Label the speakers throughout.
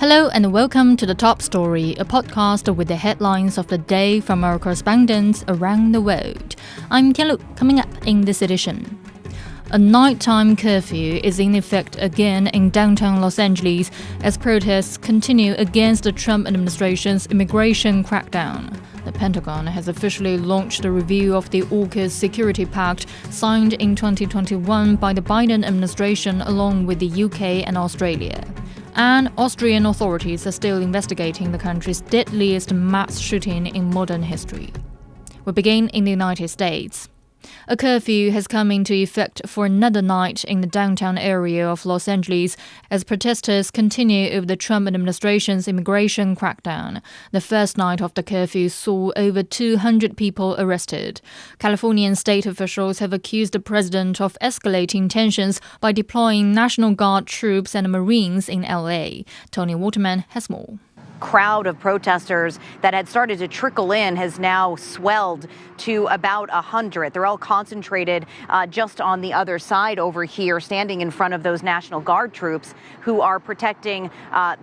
Speaker 1: Hello and welcome to The Top Story, a podcast with the headlines of the day from our correspondents around the world. I'm Tianlu, coming up in this edition. A nighttime curfew is in effect again in downtown Los Angeles as protests continue against the Trump administration's immigration crackdown. The Pentagon has officially launched a review of the AUKUS security pact signed in 2021 by the Biden administration along with the UK and Australia. And Austrian authorities are still investigating the country's deadliest mass shooting in modern history. We begin in the United States. A curfew has come into effect for another night in the downtown area of Los Angeles as protesters continue over the Trump administration's immigration crackdown. The first night of the curfew saw over 200 people arrested. Californian state officials have accused the president of escalating tensions by deploying National Guard troops and Marines in LA. Tony Waterman has more.
Speaker 2: Crowd of protesters that had started to trickle in has now swelled to about 100. They're all concentrated just on the other side over here, standing in front of those National Guard troops who are protecting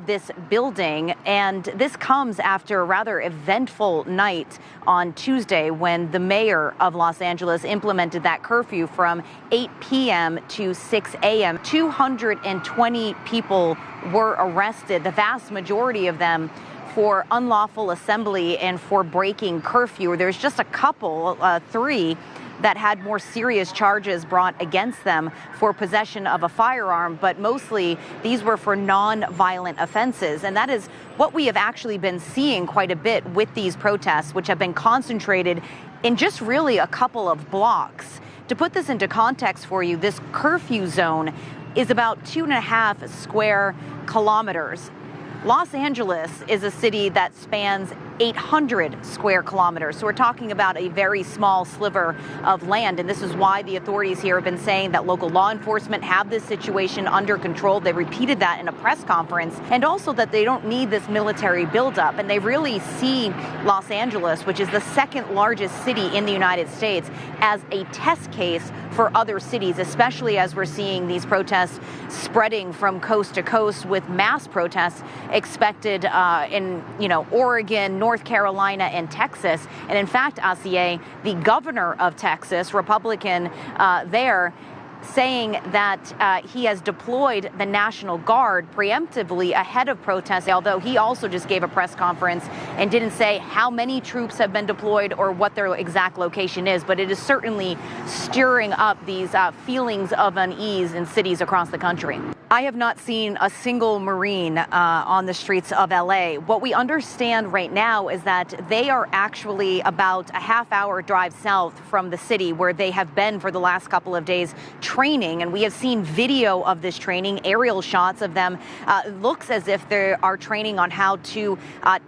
Speaker 2: this building. And this comes after a rather eventful night on Tuesday when the mayor of Los Angeles implemented that curfew from 8 p.m. to 6 a.m. 220 people were arrested, the vast majority of them for unlawful assembly and for breaking curfew. There's just a couple, three, that had more serious charges brought against them for possession of a firearm, but mostly these were for non-violent offenses. And that is what we have actually been seeing quite a bit with these protests, which have been concentrated in just really a couple of blocks. To put this into context for you, this curfew zone is about 2.5 square kilometers. Los Angeles is a city that spans 800 square kilometers. So we're talking about a very small sliver of land. And this is why the authorities here have been saying that local law enforcement have this situation under control. They repeated that in a press conference, and also that they don't need this military buildup. And they really see Los Angeles, which is the second largest city in the United States, as a test case for other cities, especially as we're seeing these protests spreading from coast to coast, with mass protests expected in Oregon, North Carolina, and Texas. And in fact, ACA, the governor of Texas, Republican there, saying that he has deployed the National Guard preemptively ahead of protests, although he also just gave a press conference and didn't say how many troops have been deployed or what their exact location is. But it is certainly stirring up these feelings of unease in cities across the country. I have not seen a single Marine on the streets of LA. What we understand right now is that they are actually about a half-hour drive south from the city where they have been for the last couple of days training. And we have seen video of this training, aerial shots of them. It looks as if they are training on how to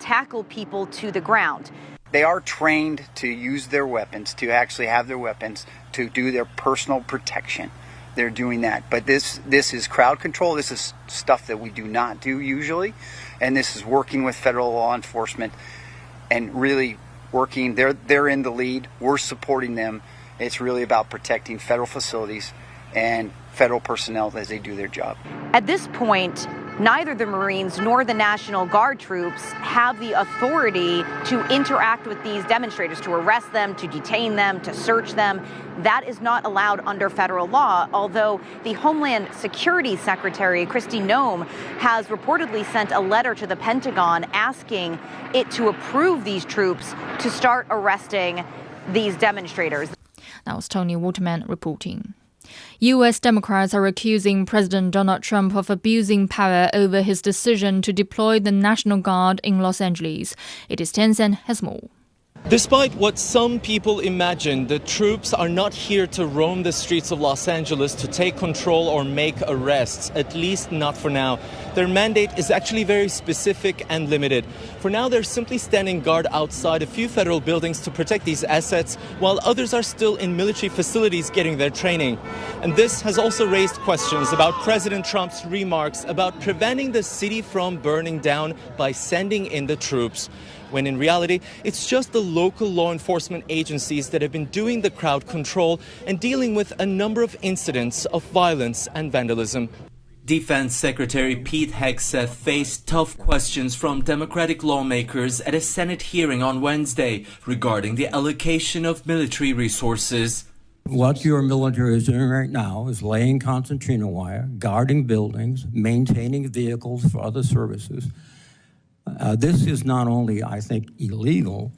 Speaker 2: tackle people to the ground.
Speaker 3: They are trained to use their weapons, to actually have their weapons, to do their personal protection. They're doing that. But this is crowd control. This is stuff that we do not do usually. And this is working with federal law enforcement and really working. They're in the lead. We're supporting them. It's really about protecting federal facilities and federal personnel as they do their job.
Speaker 2: At this point, neither the Marines nor the National Guard troops have the authority to interact with these demonstrators, to arrest them, to detain them, to search them. That is not allowed under federal law, although the Homeland Security Secretary, Kristi Noem, has reportedly sent a letter to the Pentagon asking it to approve these troops to start arresting these demonstrators.
Speaker 1: That was Tony Waterman reporting. U.S. Democrats are accusing President Donald Trump of abusing power over his decision to deploy the National Guard in Los Angeles. It is Tencent has more.
Speaker 4: Despite what some people imagine, the troops are not here to roam the streets of Los Angeles to take control or make arrests, at least not for now. Their mandate is actually very specific and limited. For now, they're simply standing guard outside a few federal buildings to protect these assets, while others are still in military facilities getting their training. And this has also raised questions about President Trump's remarks about preventing the city from burning down by sending in the troops, when in reality, it's just the local law enforcement agencies that have been doing the crowd control and dealing with a number of incidents of violence and vandalism. Defense Secretary Pete Hegseth faced tough questions from Democratic lawmakers at a Senate hearing on Wednesday regarding the allocation of military resources.
Speaker 5: What your military is doing right now is laying concertina wire, guarding buildings, maintaining vehicles for other services. This is not only, I think, illegal,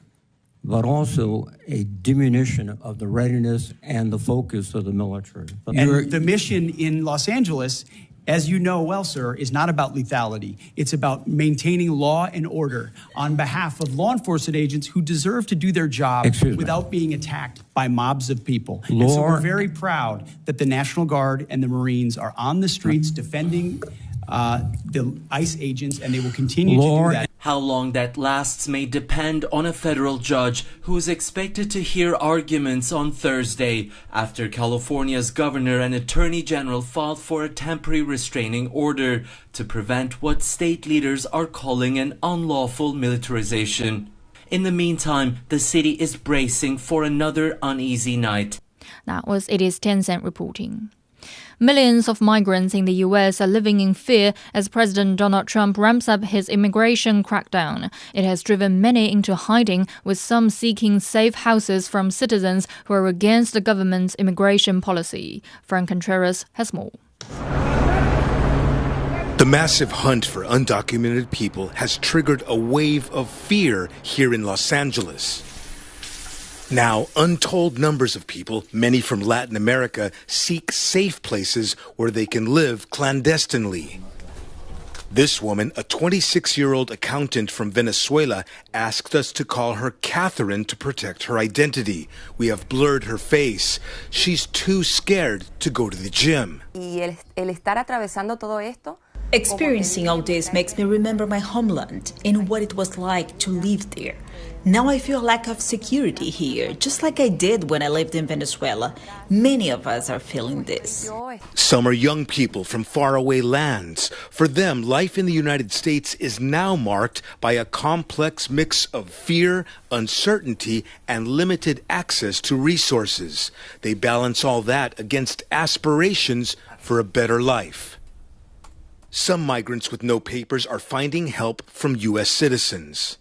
Speaker 5: but also a diminution of the readiness and the focus of the military.
Speaker 6: And the mission in Los Angeles, as you know well, sir, is not about lethality. It's about maintaining law and order on behalf of law enforcement agents who deserve to do their job without being attacked by mobs of people. And so we're very proud that the National Guard and the Marines are on the streets defending the ICE agents, and they will continue to do that.
Speaker 4: How long that lasts may depend on a federal judge who is expected to hear arguments on Thursday after California's governor and attorney general filed for a temporary restraining order to prevent what state leaders are calling an unlawful militarization. In the meantime, the city is bracing for another uneasy night.
Speaker 1: That was It Is Tencent reporting. Millions of migrants in the U.S. are living in fear as President Donald Trump ramps up his immigration crackdown. It has driven many into hiding, with some seeking safe houses from citizens who are against the government's immigration policy. Frank Contreras has more.
Speaker 7: The massive hunt for undocumented people has triggered a wave of fear here in Los Angeles. Now, untold numbers of people, many from Latin America, seek safe places where they can live clandestinely. This woman, a 26-year-old accountant from Venezuela, asked us to call her Catherine to protect her identity. We have blurred her face. She's too scared to go to the gym.
Speaker 8: Experiencing all this makes me remember my homeland and what it was like to live there. Now I feel a lack of security here, just like I did when I lived in Venezuela. Many of us are feeling this.
Speaker 7: Some are young people from faraway lands. For them, life in the United States is now marked by a complex mix of fear, uncertainty, and limited access to resources. They balance all that against aspirations for a better life. Some migrants with no papers are finding help from U.S. citizens.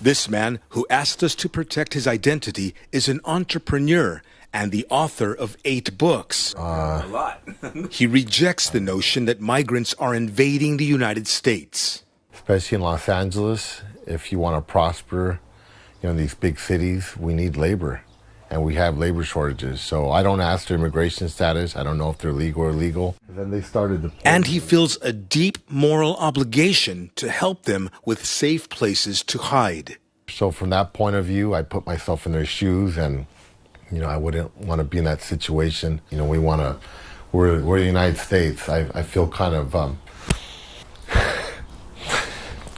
Speaker 7: This man, who asked us to protect his identity, is an entrepreneur and the author of 8 books. A lot. He rejects the notion that migrants are invading the United States.
Speaker 9: Especially in Los Angeles, if you want to prosper, in these big cities, we need labor. And we have labor shortages. So I don't ask their immigration status. I don't know if they're legal or illegal. Then they started
Speaker 7: and he feels a deep moral obligation to help them with safe places to hide.
Speaker 9: So from that point of view, I put myself in their shoes, and I wouldn't want to be in that situation. We're the United States. I feel kind of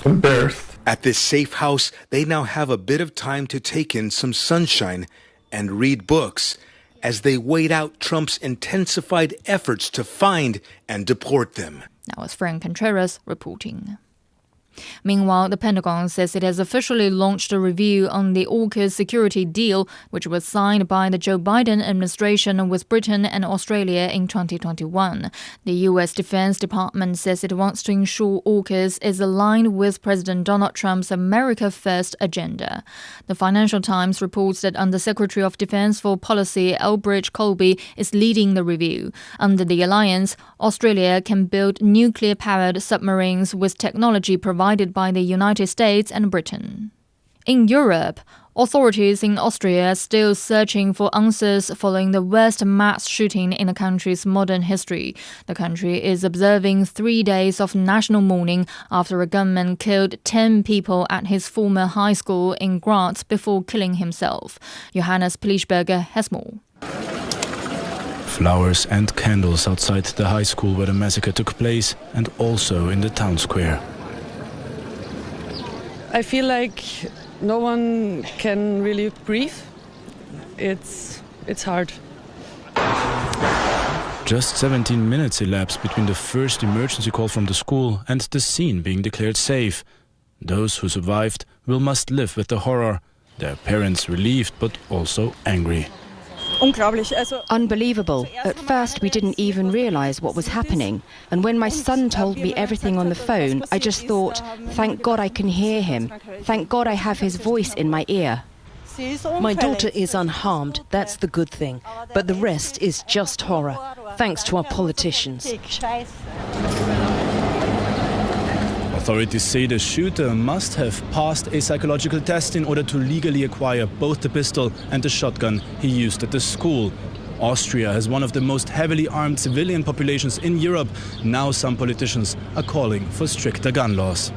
Speaker 9: embarrassed.
Speaker 7: At this safe house, they now have a bit of time to take in some sunshine and read books as they wait out Trump's intensified efforts to find and deport them.
Speaker 1: That was Frank Contreras reporting. Meanwhile, the Pentagon says it has officially launched a review on the AUKUS security deal, which was signed by the Joe Biden administration with Britain and Australia in 2021. The U.S. Defense Department says it wants to ensure AUKUS is aligned with President Donald Trump's America First agenda. The Financial Times reports that Undersecretary of Defense for Policy Elbridge Colby is leading the review. Under the alliance, Australia can build nuclear-powered submarines with technology provided by the United States and Britain. In Europe, authorities in Austria are still searching for answers following the worst mass shooting in the country's modern history. The country is observing 3 days of national mourning after a gunman killed 10 people at his former high school in Graz before killing himself. Johannes Plischberger has more.
Speaker 10: Flowers and candles outside the high school where the massacre took place, and also in the town square.
Speaker 11: I feel like no one can really breathe. It's hard.
Speaker 10: Just 17 minutes elapsed between the first emergency call from the school and the scene being declared safe. Those who survived must live with the horror. Their parents relieved but also angry.
Speaker 12: Unbelievable. At first, we didn't even realize what was happening. And when my son told me everything on the phone, I just thought, thank God I can hear him. Thank God I have his voice in my ear.
Speaker 13: My daughter is unharmed, that's the good thing. But the rest is just horror, thanks to our politicians.
Speaker 10: Authorities say the shooter must have passed a psychological test in order to legally acquire both the pistol and the shotgun he used at the school. Austria has one of the most heavily armed civilian populations in Europe. Now some politicians are calling for stricter gun laws.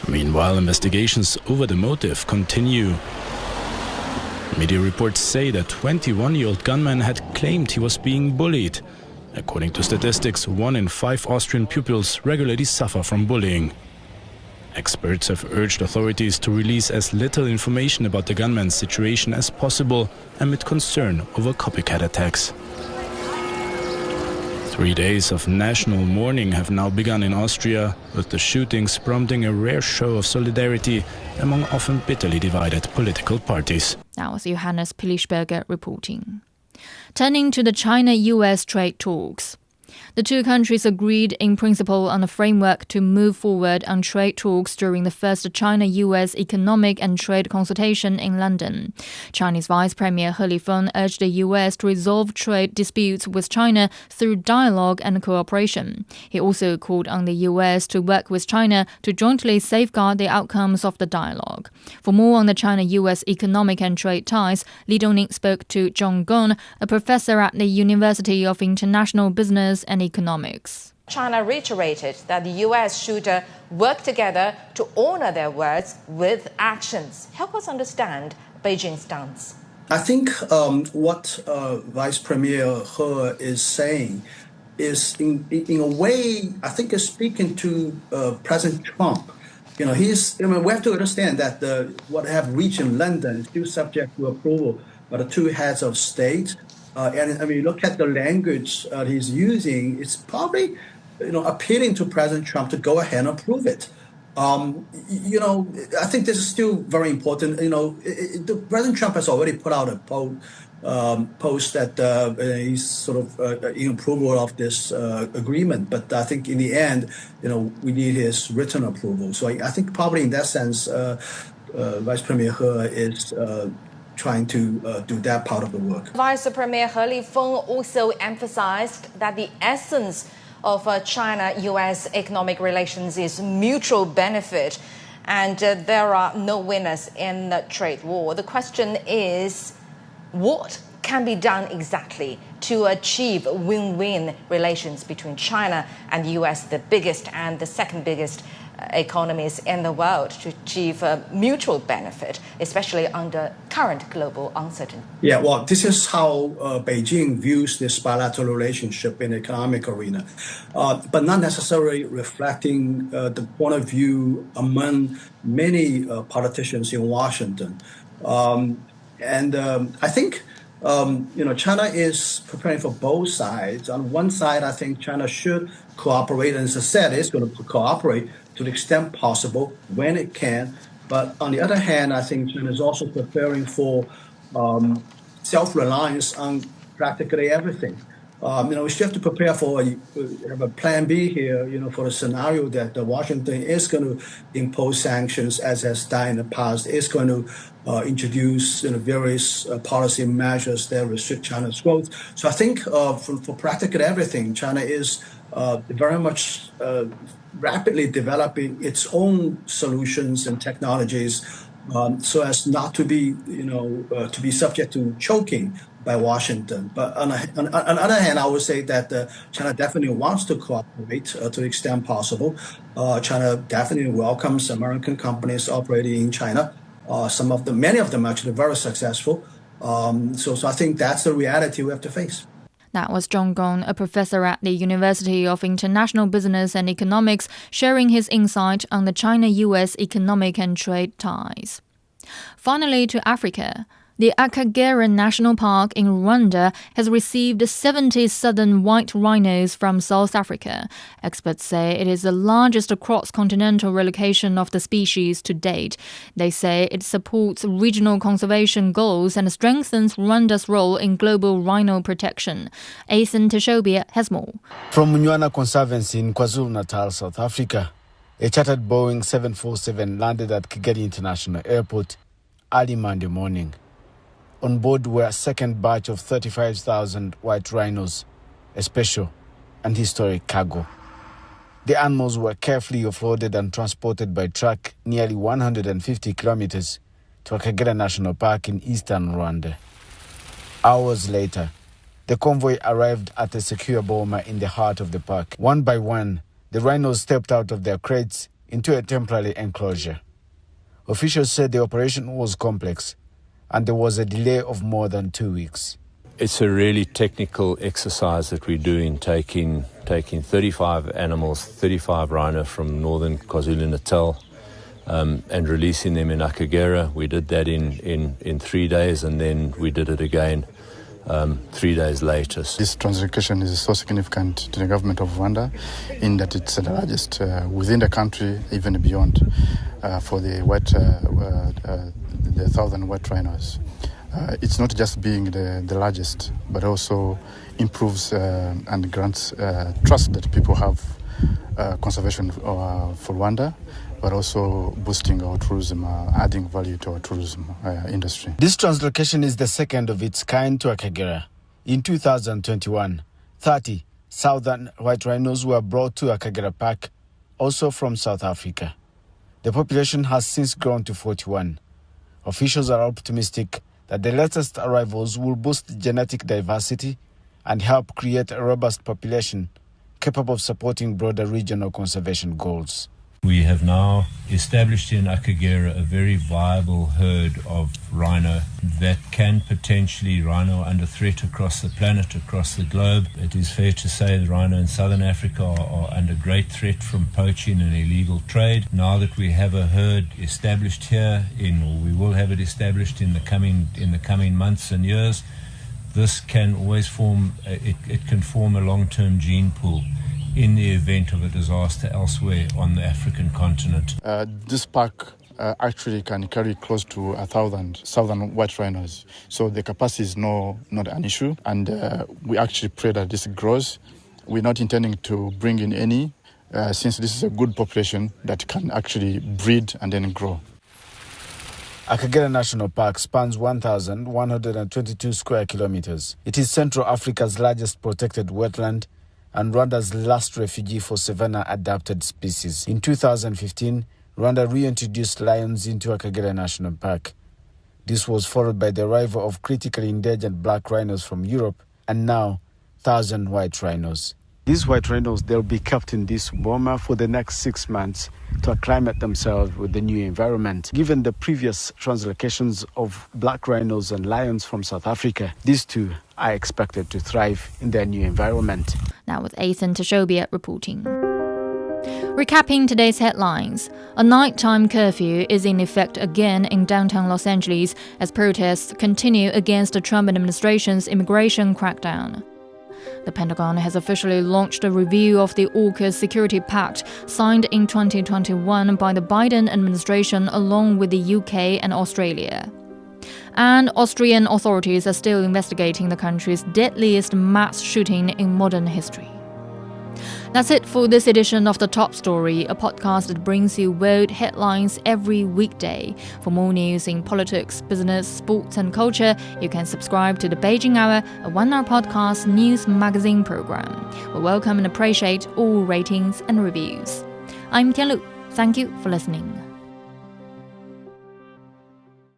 Speaker 10: Meanwhile, investigations over the motive continue. Media reports say the 21-year-old gunman had claimed he was being bullied. According to statistics, 1 in 5 Austrian pupils regularly suffer from bullying. Experts have urged authorities to release as little information about the gunman's situation as possible amid concern over copycat attacks. 3 days of national mourning have now begun in Austria, with the shootings prompting a rare show of solidarity among often bitterly divided political parties.
Speaker 1: That was Johannes Pilischberger reporting. Turning to the China-U.S. trade talks. The two countries agreed in principle on a framework to move forward on trade talks during the first China-U.S. economic and trade consultation in London. Chinese Vice Premier He Lifeng urged the U.S. to resolve trade disputes with China through dialogue and cooperation. He also called on the U.S. to work with China to jointly safeguard the outcomes of the dialogue. For more on the China-U.S. economic and trade ties, Li Dongning spoke to Zhong Gong, a professor at the University of International Business and Economics.
Speaker 14: China reiterated that the U.S. should work together to honor their words with actions. Help us understand Beijing's stance.
Speaker 15: I think what Vice Premier He is saying is, in a way, I think is speaking to President Trump. We have to understand that what have reached in London is still subject to approval by the two heads of state. And I mean, look at the language he's using. It's probably, appealing to President Trump to go ahead and approve it. I think this is still very important. President Trump has already put out a post that he's sort of in approval of this agreement. But I think in the end, we need his written approval. So I think probably in that sense, Vice Premier He is trying to do that part of the work.
Speaker 14: Vice Premier He Lifeng also emphasized that the essence of China-U.S. economic relations is mutual benefit, and there are no winners in the trade war. The question is, what can be done exactly to achieve win-win relations between China and the U.S., the biggest and the second biggest economies in the world, to achieve a mutual benefit, especially under current global uncertainty?
Speaker 15: Yeah, well, this is how Beijing views this bilateral relationship in the economic arena, but not necessarily reflecting the point of view among many politicians in Washington. I think China is preparing for both sides. On one side, I think China should cooperate, and as I said, it's going to cooperate to the extent possible when it can. But on the other hand, I think China is also preparing for self-reliance on practically everything. We still have to prepare for have a plan B here, for the scenario that Washington is going to impose sanctions, as has done in the past, is going to introduce various policy measures that restrict China's growth. So I think for practically everything, China is very much rapidly developing its own solutions and technologies, so as not to be, to be subject to choking by Washington. But on the other hand, I would say that China definitely wants to cooperate to the extent possible. China definitely welcomes American companies operating in China. Many of them actually very successful. So I think that's the reality we have to face.
Speaker 1: That was Zhong Gong, a professor at the University of International Business and Economics, sharing his insight on the China-U.S. economic and trade ties. Finally, to Africa. The Akagera National Park in Rwanda has received 70 southern white rhinos from South Africa. Experts say it is the largest cross-continental relocation of the species to date. They say it supports regional conservation goals and strengthens Rwanda's role in global rhino protection. Ethan Teshobia has more.
Speaker 16: From Munywana Conservancy in KwaZulu-Natal, South Africa, a chartered Boeing 747 landed at Kigali International Airport early Monday morning. On board were a second batch of 35,000 white rhinos, a special and historic cargo. The animals were carefully offloaded and transported by truck nearly 150 kilometers to Akagera National Park in eastern Rwanda. Hours later, the convoy arrived at a secure boma in the heart of the park. One by one, the rhinos stepped out of their crates into a temporary enclosure. Officials said the operation was complex, and there was a delay of more than 2 weeks.
Speaker 17: It's a really technical exercise that we're doing, taking 35 animals, 35 rhino from northern KwaZulu-Natal, and releasing them in Akagera. We did that in 3 days, and then we did it again 3 days later.
Speaker 18: This translocation is so significant to the government of Rwanda in that it's the largest within the country, even beyond, for the southern white rhinos. It's not just being the largest, but also improves and grants trust that people have conservation for Rwanda, but also boosting our tourism, adding value to our tourism industry.
Speaker 16: This translocation is the second of its kind to Akagera. In 2021, 30 southern white rhinos were brought to Akagera Park, also from South Africa. The population has since grown to 41. Officials are optimistic that the latest arrivals will boost genetic diversity and help create a robust population capable of supporting broader regional conservation goals.
Speaker 17: We have now established in Akagera a very viable herd of rhino that can potentially rhino under threat across the planet, across the globe. It is fair to say the rhino in southern Africa are under great threat from poaching and illegal trade. Now that we have a herd established here, we will have it established in the coming months and years, this can always form a long-term gene pool in the event of a disaster elsewhere on the African continent.
Speaker 18: This park actually can carry close to 1,000 southern white rhinos, so the capacity is not an issue, and we actually pray that this grows. We're not intending to bring in any, since this is a good population that can actually breed and then grow.
Speaker 16: Akagera National Park spans 1,122 square kilometers. It is Central Africa's largest protected wetland and Rwanda's last refuge for savanna-adapted species. In 2015, Rwanda reintroduced lions into Akagera National Park. This was followed by the arrival of critically endangered black rhinos from Europe, and now 1,000 white rhinos. These white rhinos, they'll be kept in this boma for the next 6 months to acclimate themselves with the new environment. Given the previous translocations of black rhinos and lions from South Africa, these two are expected to thrive in their new environment.
Speaker 1: Now with Ethan Teshobia reporting. Recapping today's headlines, a nighttime curfew is in effect again in downtown Los Angeles as protests continue against the Trump administration's immigration crackdown. The Pentagon has officially launched a review of the AUKUS security pact signed in 2021 by the Biden administration along with the UK and Australia. And Austrian authorities are still investigating the country's deadliest mass shooting in modern history. That's it for this edition of The Top Story, a podcast that brings you world headlines every weekday. For more news in politics, business, sports and culture, you can subscribe to the Beijing Hour, a 1-hour podcast news magazine program. We welcome and appreciate all ratings and reviews. I'm Tianlu. Thank you for listening.